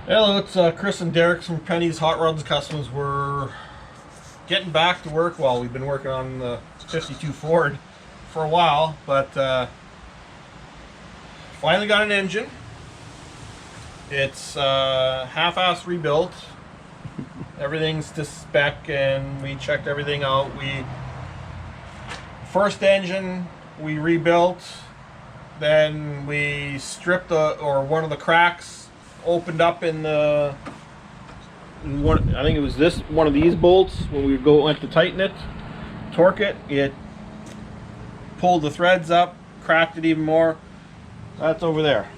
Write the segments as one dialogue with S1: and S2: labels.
S1: Hello, it's Chris and Derek from Penny's Hot Rods Customs. We're getting back to work. Well, we've been working on the 52 Ford for a while, but finally got an engine. It's half-ass rebuilt. Everything's to spec, and we checked everything out. First engine we rebuilt, then we stripped one of the cracks opened up in the I think it was one of these bolts. When we went to tighten it, torque it, it pulled the threads up, cracked it even more. That's over there.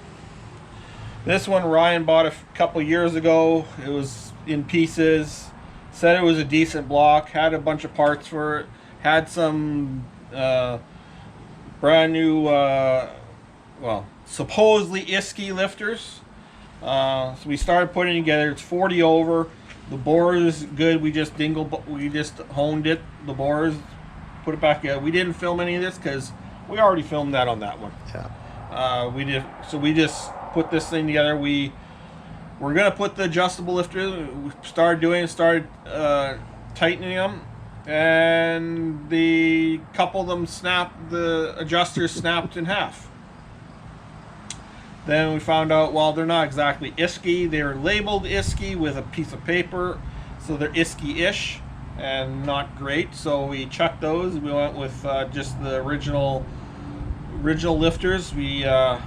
S1: This one Ryan bought a couple years ago. It was in pieces, said it was a decent block, had a bunch of parts for it, had some brand new well, supposedly ISKI lifters. So we started putting it together. It's 40 over. The bore is good. We just honed it. The bores, put it back together. We didn't film any of this because we already filmed that on that one.
S2: Yeah.
S1: We just put this thing together. We're gonna put the adjustable lifter. We started tightening them, and the couple of them snapped. The adjusters snapped in half. Then we found out, well, they're not exactly ISKI. They're labeled ISKI with a piece of paper, so they're ISKI-ish and not great. So we checked those. We went with just the original lifters. So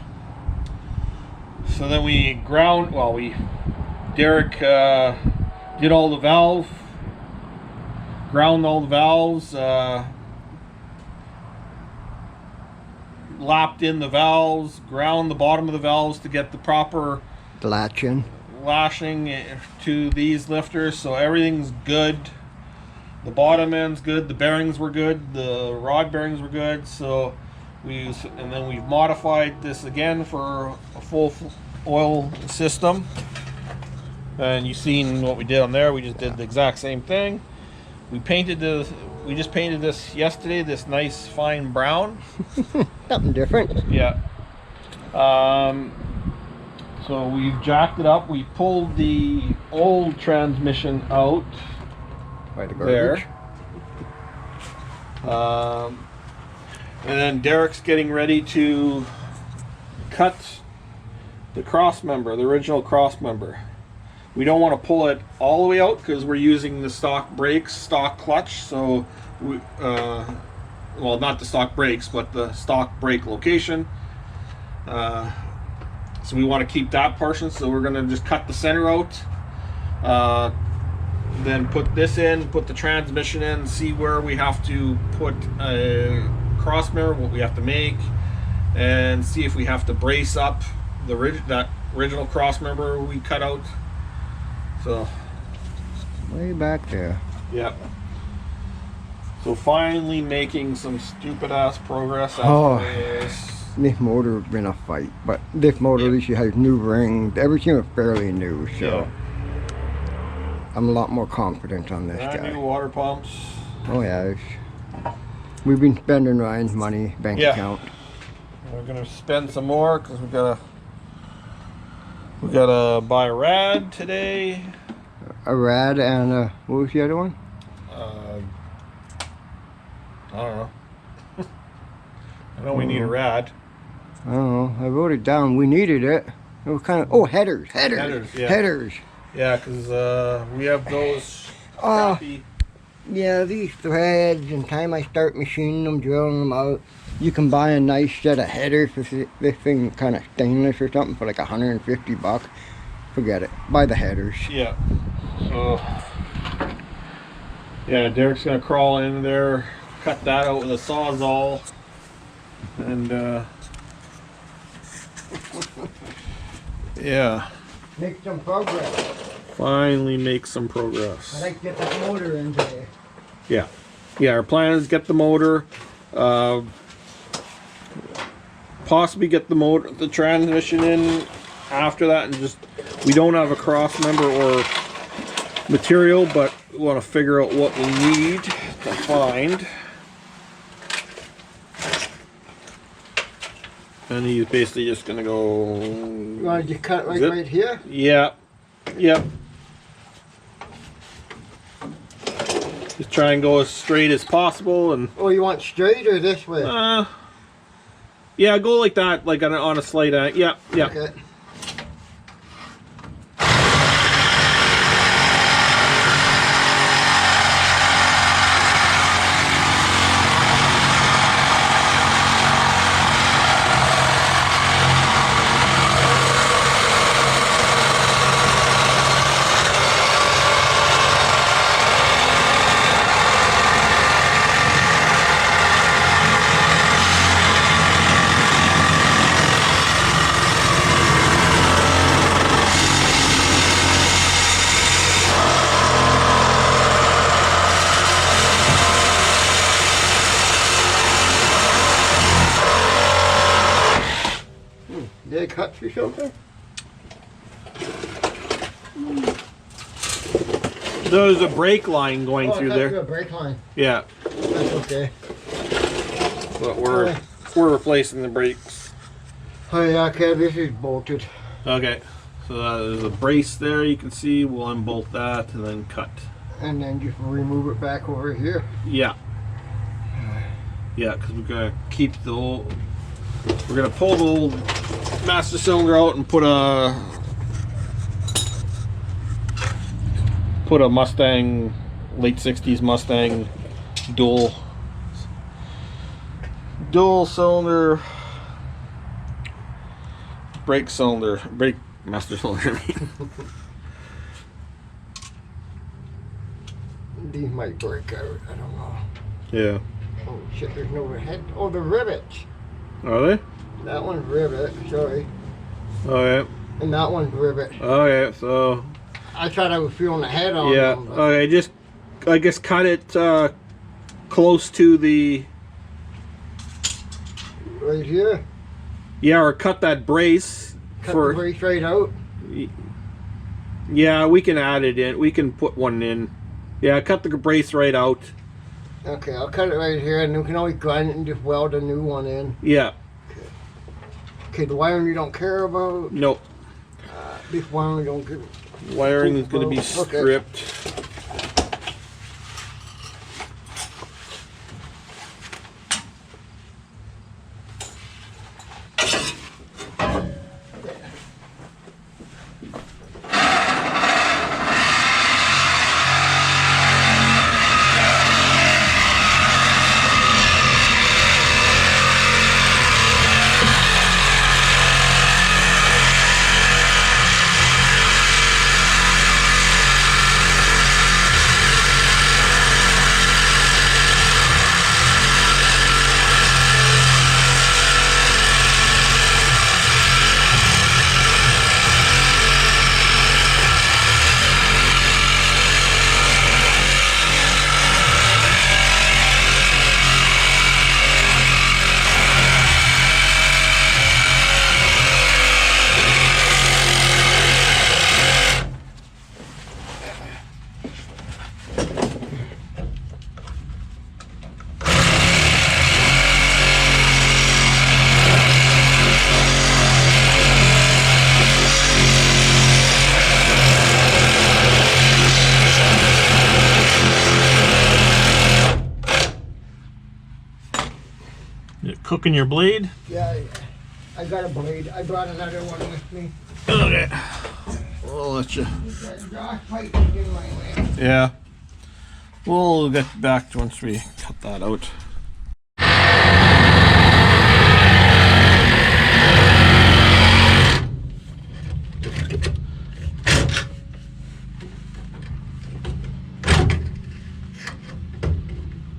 S1: then we ground. Well, Derek did all the valve, ground all the valves, lapped in the valves, ground the bottom of the valves to get the proper lashing to these lifters, so everything's good. The bottom end's good, the bearings were good, the rod bearings were good. So and then we've modified this again for a full oil system, and you've seen what we did on there. We just did the exact same thing. We just painted this yesterday, this nice fine brown.
S2: Something different.
S1: Yeah. So we've jacked it up. We pulled the old transmission out
S2: By the garbage.
S1: there. And then Derek's getting ready to cut the crossmember, the original crossmember. We don't want to pull it all the way out because we're using the stock brakes, stock clutch. So, well, not the stock brakes, but the stock brake location. So we want to keep that portion. So we're going to just cut the center out. Then put this in, put the transmission in, see where we have to put a crossmember, what we have to make, and see if we have to brace up that original crossmember we cut out. So
S2: Way back there.
S1: Yep. So finally making some stupid ass progress after
S2: this motor's been a fight, but this motor at least has new rings. Everything is fairly new, so I'm a lot more confident on this guy.
S1: New water pumps.
S2: Oh yeah, we've been spending Ryan's money, bank account.
S1: We're gonna spend some more because we gotta buy a rad today.
S2: A rad and what was the other one?
S1: I don't know. I know we need a rad.
S2: I don't know. I wrote it down. We needed it. It was kind of headers.
S1: Yeah, because we have those. Crappy.
S2: Yeah, these threads. And time I start machining them, drilling them out, you can buy a nice set of headers. This thing kind of stainless or something for like $150. Forget it. Buy the headers.
S1: Yeah. So yeah, Derek's gonna crawl in there, cut that out with a sawzall, and yeah.
S2: Make some progress.
S1: Finally make some progress.
S2: I'd like to get that motor in today.
S1: Yeah. Yeah, our plan is get the motor, possibly get the transmission in after that, and just, we don't have a cross member or material, but we want to figure out what we need to find. And he's basically just gonna go.
S2: You want to just cut right here?
S1: Yeah. Yep. Just try and go as straight as possible, and
S2: Oh, you want straight or this way?
S1: yeah, go like that, like on a slight angle. Yeah, yeah.
S2: Okay. Did it cut through something?
S1: There's a brake line going through there.
S2: A brake line.
S1: Yeah,
S2: That's okay.
S1: but we're replacing the brakes.
S2: Oh yeah, okay, this is bolted.
S1: Okay, so there's a brace there. You can see. We'll unbolt that and then cut.
S2: And then just remove it back over here.
S1: Yeah. Yeah, because we're gonna keep the old. We're gonna pull the old master cylinder out and put a Mustang, late '60s Mustang, dual cylinder brake master cylinder. I mean.
S2: These might break out. I don't know.
S1: Yeah.
S2: Oh shit! There's no head. Oh, the rivets.
S1: Are they?
S2: That one's rivet. Sorry.
S1: Oh yeah.
S2: And that one's rivet.
S1: Oh yeah. So.
S2: I thought I was feeling the head on
S1: Yeah.
S2: them.
S1: Okay. Just, I guess, cut it close to the.
S2: Right here.
S1: Yeah, or cut that brace.
S2: Cut the brace right out.
S1: Yeah, we can add it in. We can put one in. Yeah, cut the brace right out.
S2: Okay, I'll cut it right here, and we can always grind it and just weld a new one in.
S1: Yeah.
S2: Okay, the wiring you don't care about.
S1: Nope.
S2: This wiring we don't give.
S1: Wiring is going to be stripped. You're cooking your blade?
S2: Yeah, I got a blade. I brought another one with me.
S1: Okay. We'll let you. Yeah. We'll get back once we cut that out.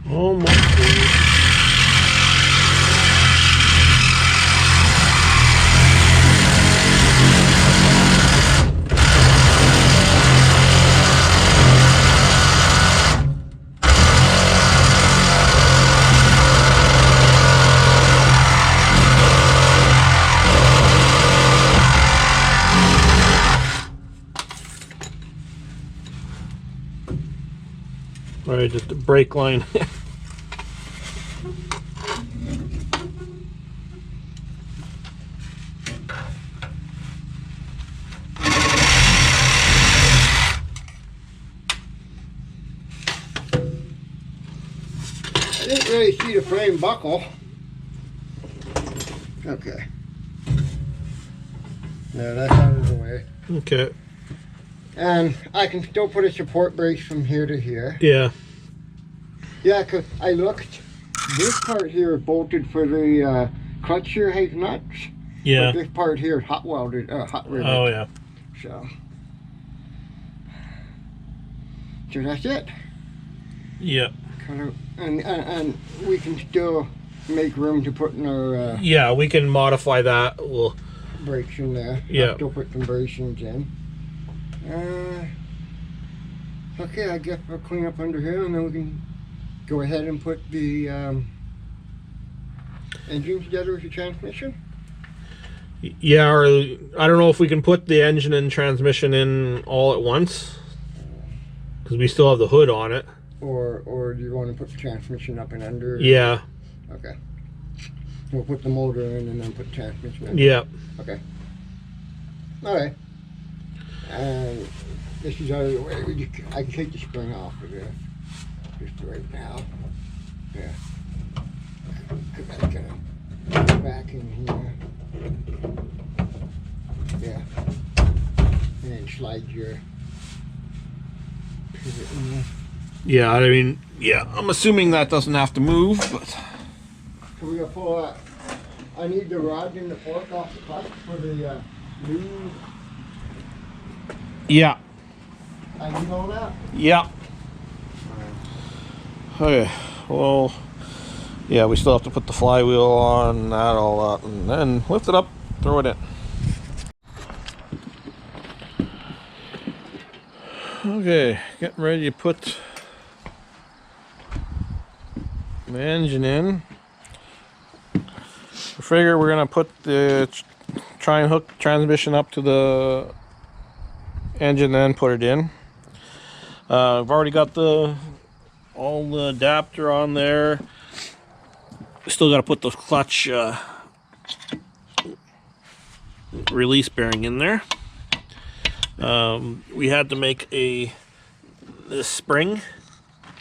S1: Oh my goodness. All right, just a brake line.
S2: didn't really see the frame buckle. Okay. No, that's out of the way.
S1: Okay.
S2: And I can still put a support brace from here to here.
S1: Yeah.
S2: Yeah, because I looked. This part here is bolted for the clutch here has nuts.
S1: Yeah.
S2: But this part here is hot welded, hot riveted.
S1: Oh yeah.
S2: So that's it.
S1: Yeah.
S2: Kind of, and we can still make room to put in our
S1: Yeah, we can modify that. We'll.
S2: brakes in there.
S1: Yeah.
S2: I'll still put some bracings in. Okay, I guess I'll clean up under here and then we can go ahead and put the engine together with the transmission.
S1: Yeah, or I don't know if we can put the engine and transmission in all at once, because we still have the hood on it.
S2: Or do you want to put the transmission up and under?
S1: Yeah.
S2: Okay. We'll put the motor in and then put the transmission in.
S1: Yeah.
S2: Okay. All right. And this is out of the way. I can take the spring off of this just right now. Yeah. Put that kind of back in here. Yeah. And then slide your pivot in there.
S1: Yeah, I mean, yeah, I'm assuming that doesn't have to move, but.
S2: So we're gonna pull that. I need the rod and the fork off the clutch for the new.
S1: Yeah.
S2: I need all that.
S1: Yeah. Okay. Well, yeah, we still have to put the flywheel on, that all that, and then lift it up, throw it in. Okay, getting ready to put the engine in. I figure we're gonna put the try and hook transmission up to the engine, then put it in. I've already got all the adapter on there. Still got to put the clutch release bearing in there. We had to make this spring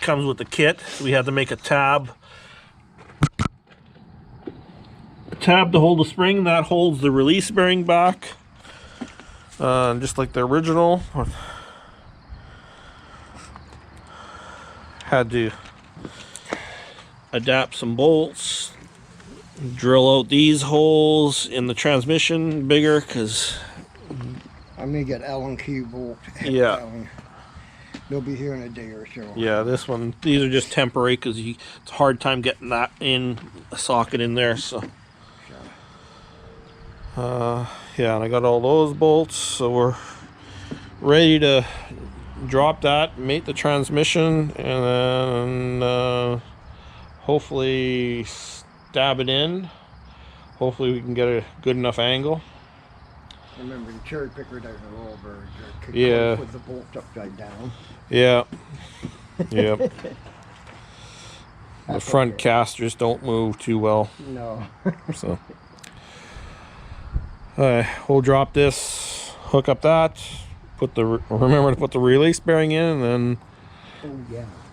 S1: comes with the kit. So we had to make a tab to hold the spring that holds the release bearing back, just like the original. Had to adapt some bolts, drill out these holes in the transmission bigger, because
S2: I'm gonna get Allen key bolt.
S1: yeah,
S2: they'll be here in a day or so.
S1: yeah, these are just temporary because it's a hard time getting that in a socket in there. So yeah, and I got all those bolts, so we're ready to drop that, mate the transmission, and then hopefully stab it in. Hopefully we can get a good enough angle.
S2: Remember, the cherry picker doesn't roll very good.
S1: Yeah.
S2: With the bolts upside down.
S1: Yeah. Yep. The front casters don't move too well.
S2: No.
S1: So we'll drop this, hook up that, remember to put the release bearing in, and then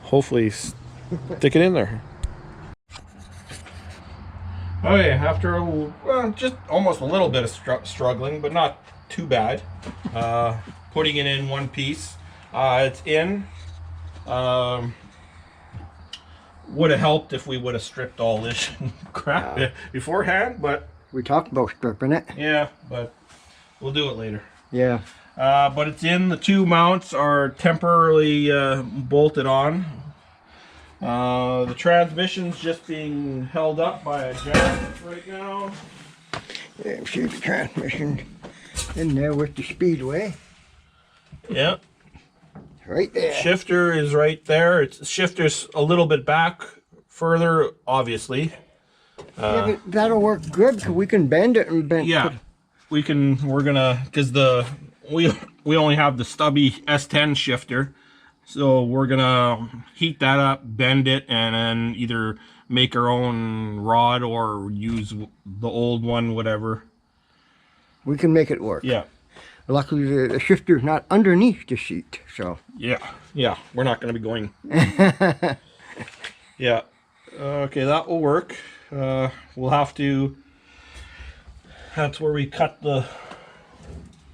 S1: hopefully stick it in there. Okay, after just almost a little bit of struggling, but not too bad, putting it in one piece, it's in. Would have helped if we would have stripped all this crap beforehand, but
S2: we talked about stripping it.
S1: Yeah, but we'll do it later.
S2: Yeah.
S1: But it's in. The two mounts are temporarily bolted on. The transmission's just being held up by a jack right now.
S2: Yeah, see the transmission in there with the speedway.
S1: Yeah.
S2: Right there.
S1: Shifter is right there. Shifter's a little bit back further, obviously.
S2: Yeah, but that'll work good because we can bend it and bend.
S1: Yeah, we're gonna, because we only have the stubby S10 shifter, so we're gonna heat that up, bend it, and then either make our own rod or use the old one, whatever.
S2: We can make it work.
S1: Yeah.
S2: Luckily, the shifter's not underneath the seat, so.
S1: Yeah, we're not gonna be going. Yeah. Okay, that will work. We'll have to. That's where we cut the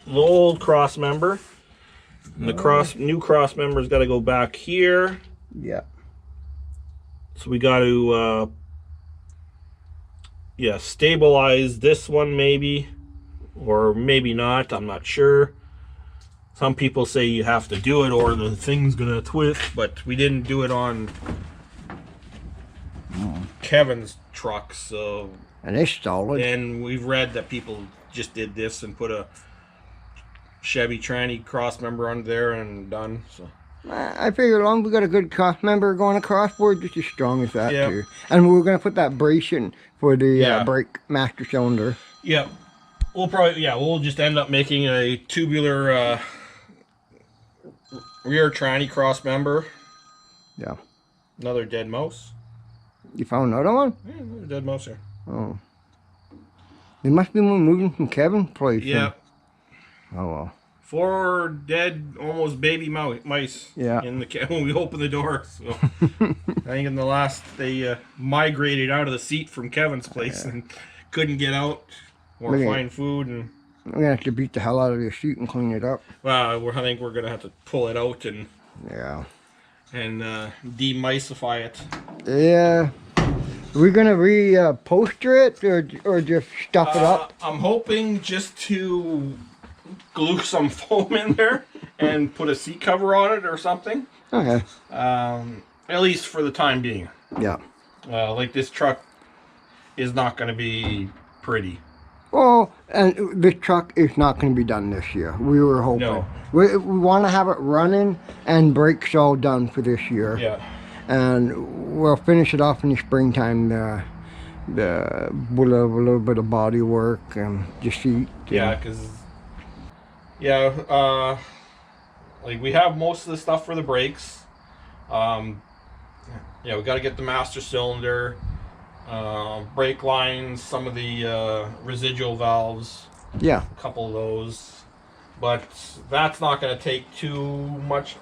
S1: old cross member. And the new cross member's got to go back here.
S2: Yeah.
S1: So we got to, yeah, stabilize this one maybe, or maybe not. I'm not sure. Some people say you have to do it or the thing's gonna twist, but we didn't do it on Kevin's truck, so.
S2: And it's solid.
S1: And we've read that people just did this and put a Chevy tranny cross member on there and done. So
S2: I figure along we got a good cross member going across, we're just as strong as that
S1: Yep.
S2: too. And we're gonna put that brace in for the
S1: Yeah.
S2: brake master cylinder.
S1: yeah, we'll just end up making a tubular rear tranny cross member.
S2: Yeah.
S1: Another dead mouse.
S2: You found another one?
S1: Yeah, another dead mouse here.
S2: Oh. They must be moving from Kevin's place.
S1: Yeah.
S2: then. Oh well.
S1: 4 dead, almost baby mice.
S2: Yeah.
S1: In the when we opened the door. So I think in the last they migrated out of the seat from Kevin's place and couldn't get out or
S2: Look at
S1: find food. And
S2: We're gonna have to beat the hell out of your seat and clean it up.
S1: well, I think we're gonna have to pull it out and
S2: Yeah.
S1: demicify it.
S2: Yeah. We're gonna re-poster it or just stuff it up.
S1: I'm hoping just to glue some foam in there and put a seat cover on it or something.
S2: Okay.
S1: At least for the time being.
S2: Yeah.
S1: Like this truck is not going to be pretty.
S2: Well, and this truck is not going to be done this year. We were hoping.
S1: No.
S2: We want to have it running and brakes all done for this year.
S1: Yeah.
S2: And we'll finish it off in the springtime. With a little bit of body work and the seat.
S1: Yeah, because like we have most of the stuff for the brakes. Yeah, we got to get the master cylinder, brake lines, some of the residual valves.
S2: Yeah.
S1: A couple of those, but that's not going to take too much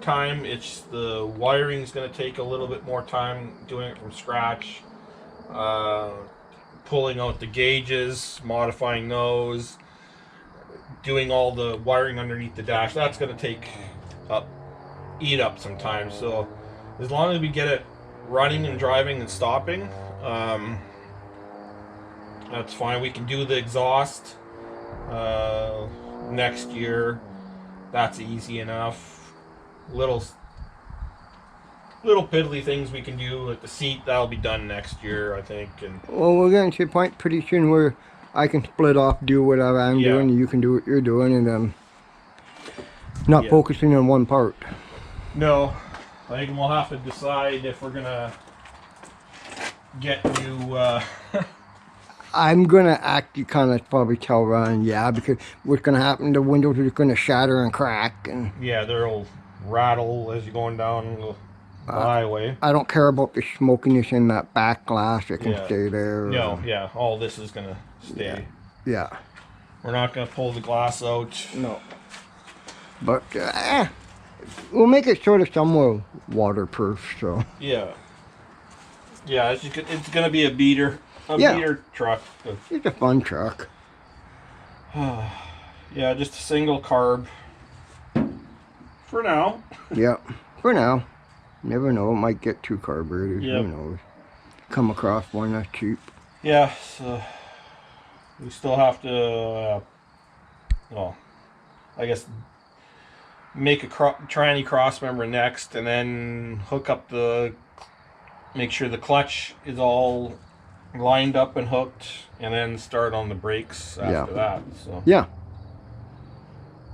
S1: time. It's the wiring's going to take a little bit more time doing it from scratch. Pulling out the gauges, modifying those, doing all the wiring underneath the dash. That's going to eat up some time. So as long as we get it running and driving and stopping, that's fine. We can do the exhaust next year. That's easy enough. Little piddly things we can do, like the seat, that'll be done next year, I think. And
S2: Well, we're getting to the point pretty soon where I can split off, do whatever I'm
S1: Yeah.
S2: doing, and you can do what you're doing, and not
S1: Yeah.
S2: focusing on one part.
S1: no, I think we'll have to decide if we're gonna get new.
S2: I'm gonna actually kind of probably tell Ryan, yeah, because what's gonna happen, the windows are gonna shatter and crack, and
S1: Yeah, they'll rattle as you're going down the highway.
S2: I don't care about the smokiness in that back glass. It can
S1: Yeah.
S2: stay there.
S1: No, yeah, all this is gonna stay.
S2: Yeah.
S1: We're not gonna pull the glass out.
S2: No. But we'll make it sort of somewhat waterproof. So
S1: Yeah. Yeah, it's gonna be a beater
S2: Yeah.
S1: beater truck. But,
S2: it's a fun truck.
S1: yeah, just a single carb for now.
S2: Yeah. For now. Never know. It might get 2 carburetors.
S1: Yep.
S2: Who knows? Come across one that's cheap.
S1: Yeah, so we still have to, well, I guess make a tranny cross member next, and then hook up make sure the clutch is all lined up and hooked, and then start on the brakes after that. So
S2: Yeah.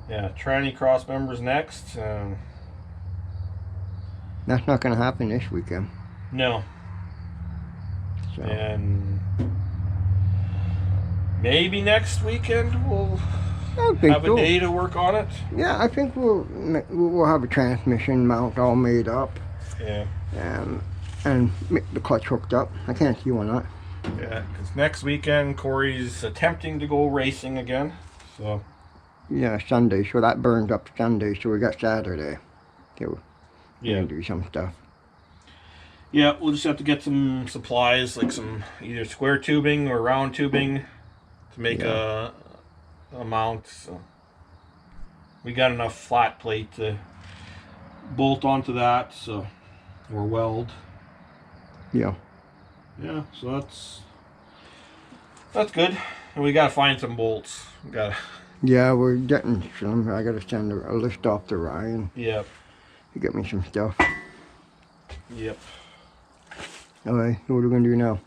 S1: yeah, tranny cross members next.
S2: That's not going to happen this weekend.
S1: No,
S2: So.
S1: and maybe next weekend we'll
S2: I think
S1: have a
S2: so.
S1: day to work on it.
S2: Yeah, I think we'll have a transmission mount all made up,
S1: Yeah.
S2: and the clutch hooked up. I can't see why not.
S1: Yeah, because next weekend Corey's attempting to go racing again. So
S2: Yeah, Sunday, so that burns up Sunday, so we got Saturday to
S1: yeah,
S2: do some stuff.
S1: Yeah, we'll just have to get some supplies, like some either square tubing or round tubing to make a mount. So we got enough flat plate to bolt onto that, so or weld.
S2: Yeah.
S1: Yeah, so that's good. And we gotta find some bolts. We gotta.
S2: Yeah, we're getting some. I gotta send a list off to Ryan.
S1: Yep.
S2: To get me some stuff.
S1: Yep.
S2: Alright, what are we gonna do now?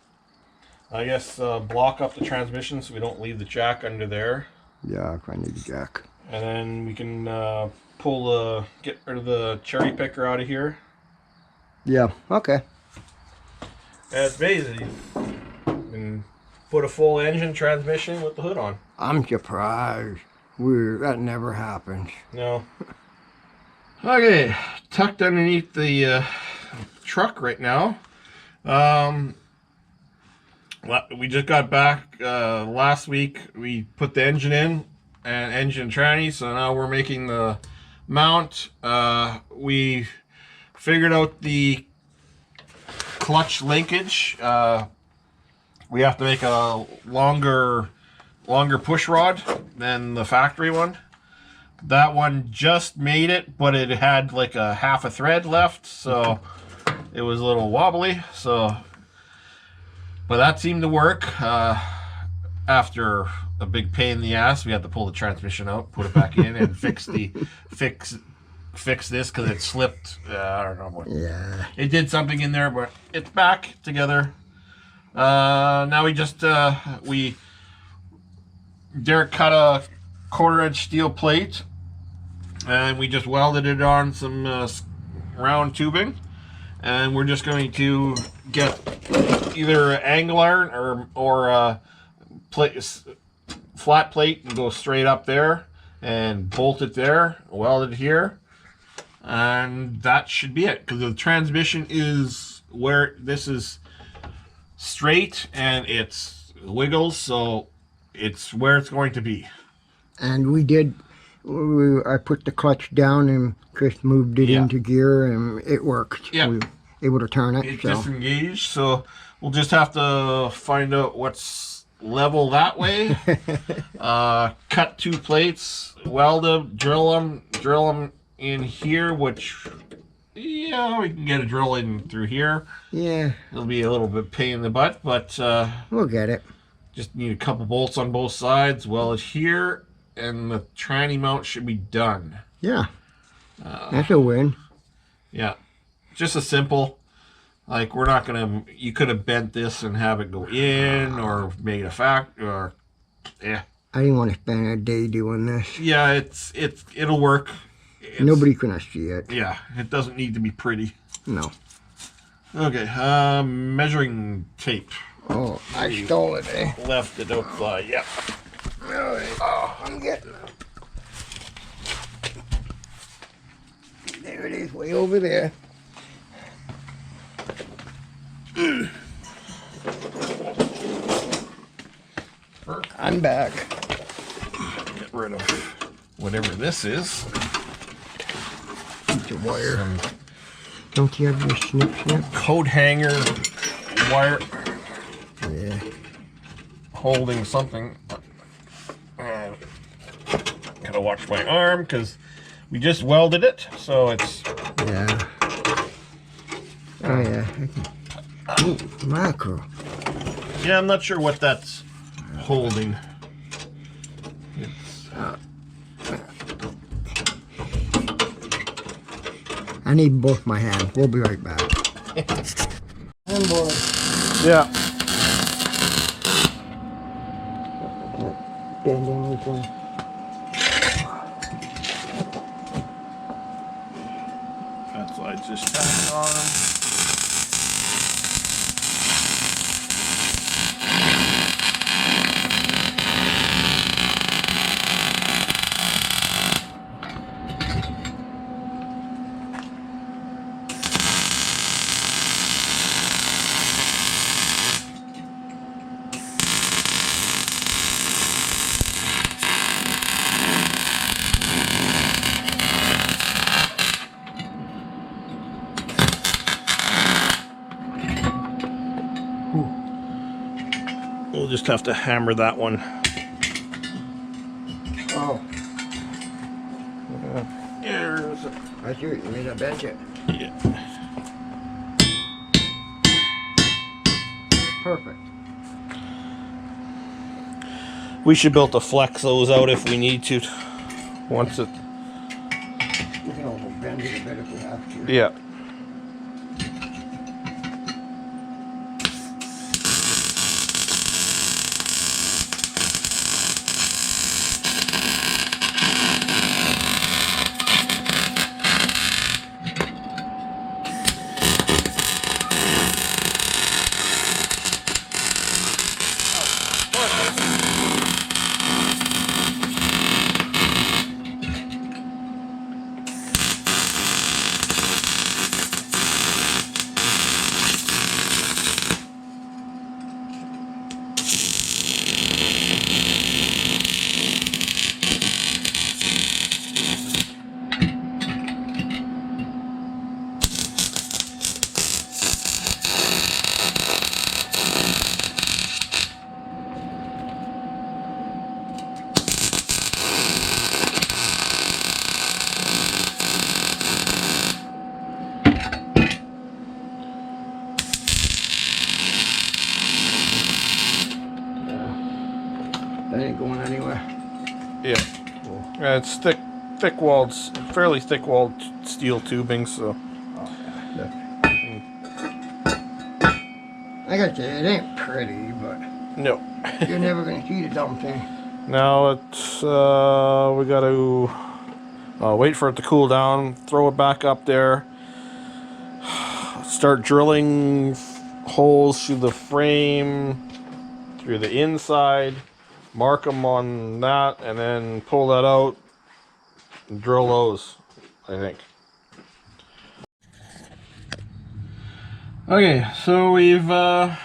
S1: I guess block up the transmission so we don't leave the jack under there.
S2: Yeah, I need a jack.
S1: And then we can get rid of the cherry picker out of here.
S2: Yeah, okay.
S1: That's basically. And put a full engine transmission with the hood on.
S2: I'm surprised. That never happens.
S1: No. Okay, tucked underneath the truck right now. We just got back last week. We put the engine in and engine tranny, so now we're making the mount. We figured out the clutch linkage. We have to make a longer push rod than the factory one. That one just made it, but it had like a half a thread left, so it was a little wobbly. So, but that seemed to work. After a big pain in the ass, we had to pull the transmission out, put it back in, and fix this because it slipped. I don't know what.
S2: Yeah.
S1: It did something in there, but it's back together. Now we just Derek cut a 1/4-inch steel plate, and we just welded it on some round tubing, and we're just going to get either angle iron or flat plate and go straight up there and bolt it there, weld it here, and that should be it. Because the transmission is where this is straight and it's wiggles, so it's where it's going to be.
S2: And I put the clutch down and Chris moved it into gear and it worked.
S1: Yeah.
S2: We were able to turn it.
S1: It disengaged, so we'll just have to find out what's level that way. Cut 2 plates, weld them, drill them in here, which, yeah, we can get a drill in through here.
S2: Yeah.
S1: It'll be a little bit pain in the butt, but
S2: we'll get it.
S1: just need a couple bolts on both sides, weld it here, and the tranny mount should be done.
S2: Yeah. That's a win.
S1: Yeah. Just a simple, like, we're not gonna, you could have bent this and have it go in, or made a or, yeah.
S2: I didn't want to spend a day doing this.
S1: Yeah, it'll work.
S2: Nobody's gonna see it.
S1: Yeah, it doesn't need to be pretty.
S2: No.
S1: Okay, measuring tape.
S2: Oh, I stole it, eh?
S1: Left it outside, yeah.
S2: All right. Oh, I'm getting it. There it is, way over there. I'm back.
S1: Get rid of whatever this is.
S2: It's a wire. Don't you have your snip?
S1: Coat hanger wire.
S2: Yeah.
S1: Holding something. Gotta watch my arm because we just welded it, so it's.
S2: Yeah. Oh yeah. Ooh, macro.
S1: Yeah, I'm not sure what that's holding. It's.
S2: I need both my hands. We'll be right back. Hand boy.
S1: Yeah.
S2: Standing this one.
S1: That's why I just tapped it on. just have to hammer that one.
S2: Oh,
S1: Here's a,
S2: I see what you mean. I bet you.
S1: yeah.
S2: Perfect.
S1: We should be able to flex those out if we need to. Once it.
S2: We can almost bend it a bit if we have to.
S1: Yeah.
S2: That ain't going anywhere.
S1: Yeah. Yeah, it's thick-walled, fairly thick-walled steel tubing, so.
S2: Oh, yeah. I got you, it ain't pretty, but
S1: No.
S2: you're never gonna see the dumb thing.
S1: Now it's, we gotta wait for it to cool down, throw it back up there, start drilling holes through the frame, through the inside, mark them on that, and then pull that out and drill those, I think. Okay, so we've got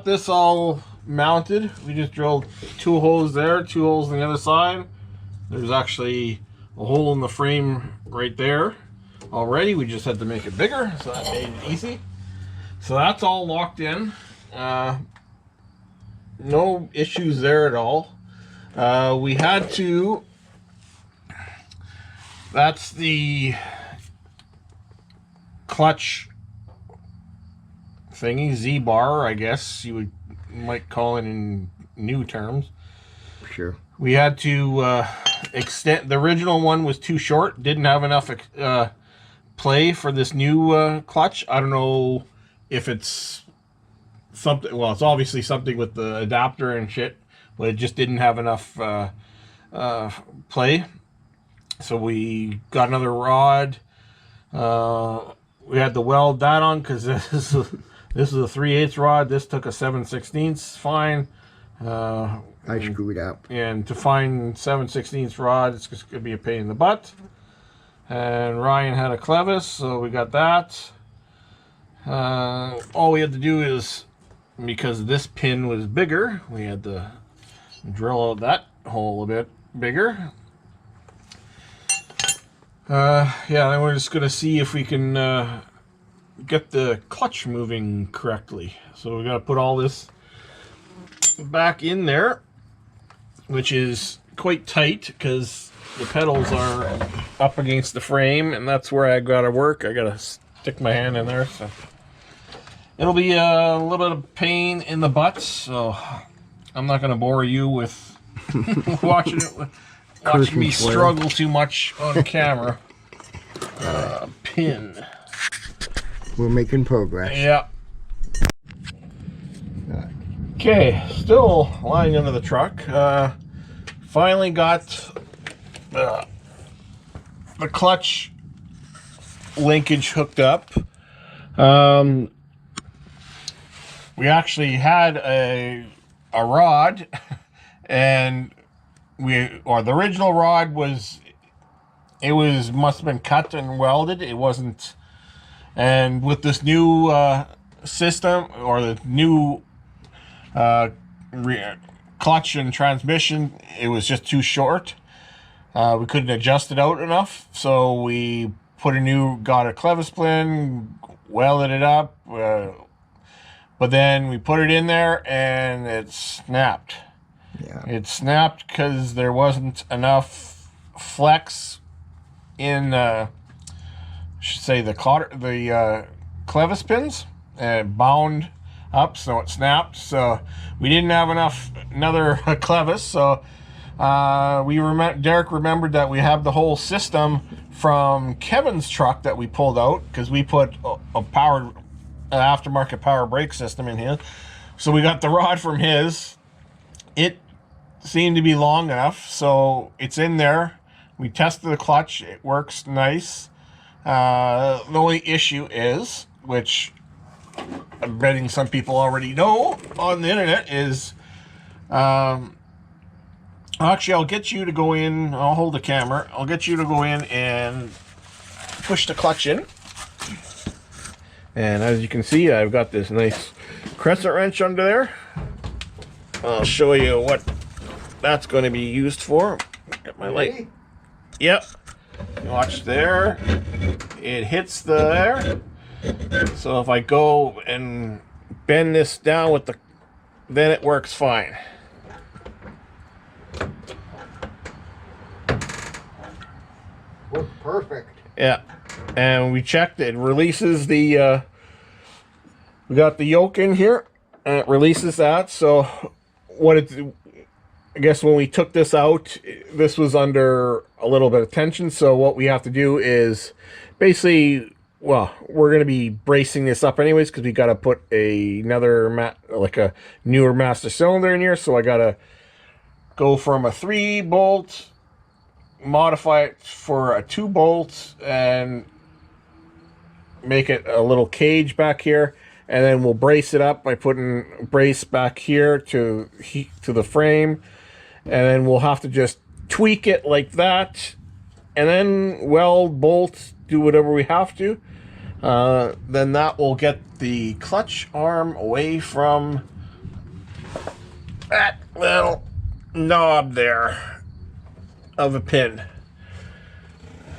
S1: this all mounted. We just drilled 2 holes there, 2 holes on the other side. There's actually a hole in the frame right there already. We just had to make it bigger, so that made it easy. So that's all locked in. No issues there at all. We had to, that's the clutch thingy, Z-bar, I guess you might call it in new terms.
S2: Sure.
S1: We had to extend, the original one was too short, didn't have enough play for this new clutch. I don't know if it's something, well, it's obviously something with the adapter and shit, but it just didn't have enough play. So we got another rod. We had to weld that on because this is a 3/8 rod. This took a 7/16. Fine.
S2: I screwed up.
S1: And to find 7/16 rod, it's just gonna be a pain in the butt. And Ryan had a clevis, so we got that. All we had to do is, because this pin was bigger, we had to drill out that hole a bit bigger. Yeah, then we're just gonna see if we can get the clutch moving correctly. So we gotta put all this back in there, which is quite tight because the pedals are up against the frame, and that's where I gotta work. I gotta stick my hand in there, so it'll be a little bit of pain in the butt. So I'm not gonna bore you with watching me struggle too much on camera. Pin.
S2: We're making progress.
S1: Yeah. Okay, still lying under the truck. Finally got the clutch linkage hooked up. We actually had a rod, and the original rod was, must have been cut and welded. It wasn't, and with this new system, or the new clutch and transmission, it was just too short. We couldn't adjust it out enough, so we got a clevis pin, welded it up, But then we put it in there and it snapped.
S2: Yeah.
S1: It snapped because there wasn't enough flex in, I should say, the clevis pins, and bound up, so it snapped. So we didn't have another clevis. So Derek remembered that we have the whole system from Kevin's truck that we pulled out, because we put a aftermarket power brake system in here. So we got the rod from his. It seemed to be long enough, so it's in there. We tested the clutch. It works nice. The only issue is, which I'm betting some people already know on the internet, is actually, I'll get you to go in. I'll hold the camera. I'll get you to go in and push the clutch in. And as you can see, I've got this nice crescent wrench under there. I'll show you what that's going to be used for. Get my light. Yep. Watch there. It hits there. So if I go and bend this down with then it works fine.
S2: Works perfect.
S1: Yeah. And we checked it. It releases the we got the yoke in here, and it releases that. So I guess when we took this out, this was under a little bit of tension. So what we have to do is basically, well, we're going to be bracing this up anyways, because we got to put a newer master cylinder in here. So I got to go from a 3-bolt, modify it for a 2-bolt, and make it a little cage back here. And then we'll brace it up by putting brace back here to the frame. And then we'll have to just tweak it like that. And then weld, bolt, do whatever we have to. Then that will get the clutch arm away from that little knob there of a pin.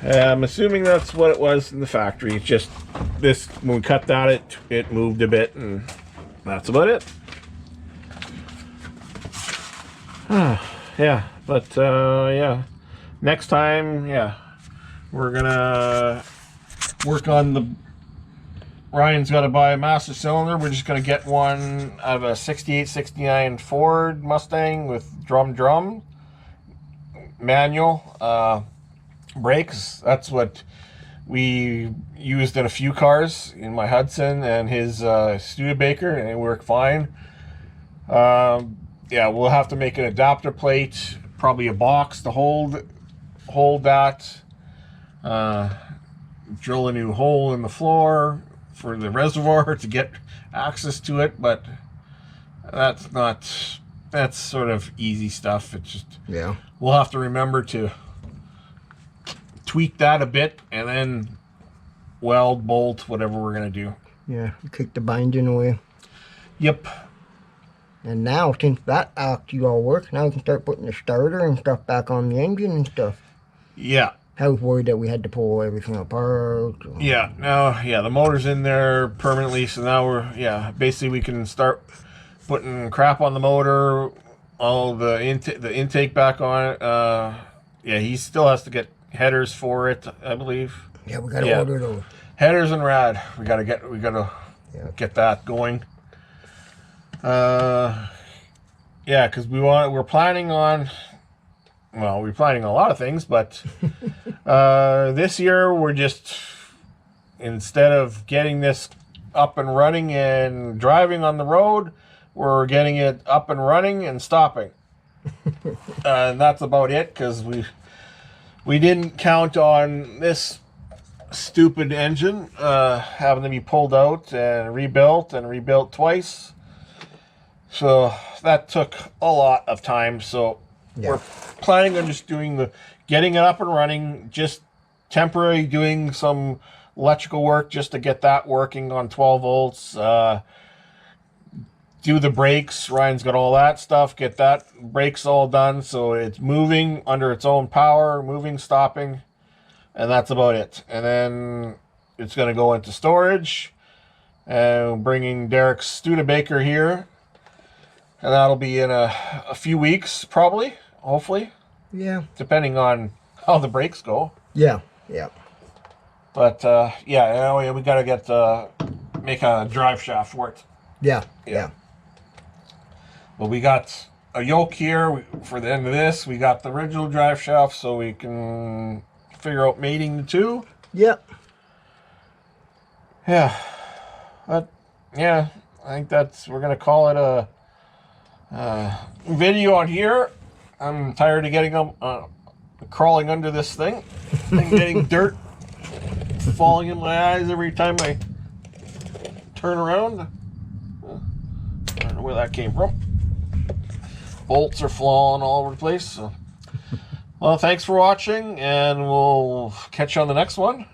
S1: I'm assuming that's what it was in the factory. It's just this, when we cut that, it moved a bit, and that's about it. Yeah, but yeah, next time, yeah, we're gonna work on Ryan's got to buy a master cylinder. We're just gonna get one out of a 68, 69 Ford Mustang with drum manual. Brakes. That's what we used in a few cars, in my Hudson and his Studebaker, and it worked fine. Yeah, we'll have to make an adapter plate, probably a box to hold that. Drill a new hole in the floor for the reservoir to get access to it, but that's sort of easy stuff. It's just,
S2: yeah,
S1: we'll have to remember to tweak that a bit, and then weld, bolt, whatever we're gonna do.
S2: Yeah, kick the binding away.
S1: Yep.
S2: And now, since that actually all works, now we can start putting the starter and stuff back on the engine and stuff.
S1: Yeah.
S2: I was worried that we had to pull everything apart.
S1: Yeah. Now, yeah, the motor's in there permanently, so now basically we can start putting crap on the motor, all the intake back on it. Yeah, he still has to get headers for it, I believe.
S2: Yeah, we gotta order those.
S1: Headers and rad. We gotta get that going. Yeah, because we're planning on a lot of things, but this year we're just, instead of getting this up and running and driving on the road, we're getting it up and running and stopping. And that's about it, because we didn't count on this stupid engine having to be pulled out and rebuilt twice. So that took a lot of time. So yeah, we're planning on just getting it up and running, just temporarily doing some electrical work just to get that working on 12 volts. Do the brakes. Ryan's got all that stuff. Get that brakes all done so it's moving under its own power, moving, stopping, and that's about it. And then it's going to go into storage, and bringing Derek's Studebaker here, and that'll be in a few weeks, probably, hopefully,
S2: Yeah.
S1: depending on how the brakes go.
S2: Yeah. Yeah.
S1: But yeah, anyway, we gotta get make a drive shaft for it.
S2: Yeah.
S1: Yeah.
S2: Yeah.
S1: But we got a yoke here for the end of this. We got the original drive shaft, so we can figure out mating the two.
S2: Yep.
S1: Yeah. But yeah, I think we're gonna call it a video on here. I'm tired of getting crawling under this thing and getting dirt falling in my eyes every time I turn around. I don't know where that came from. Bolts are falling all over the place. So. Well, thanks for watching, and we'll catch you on the next one.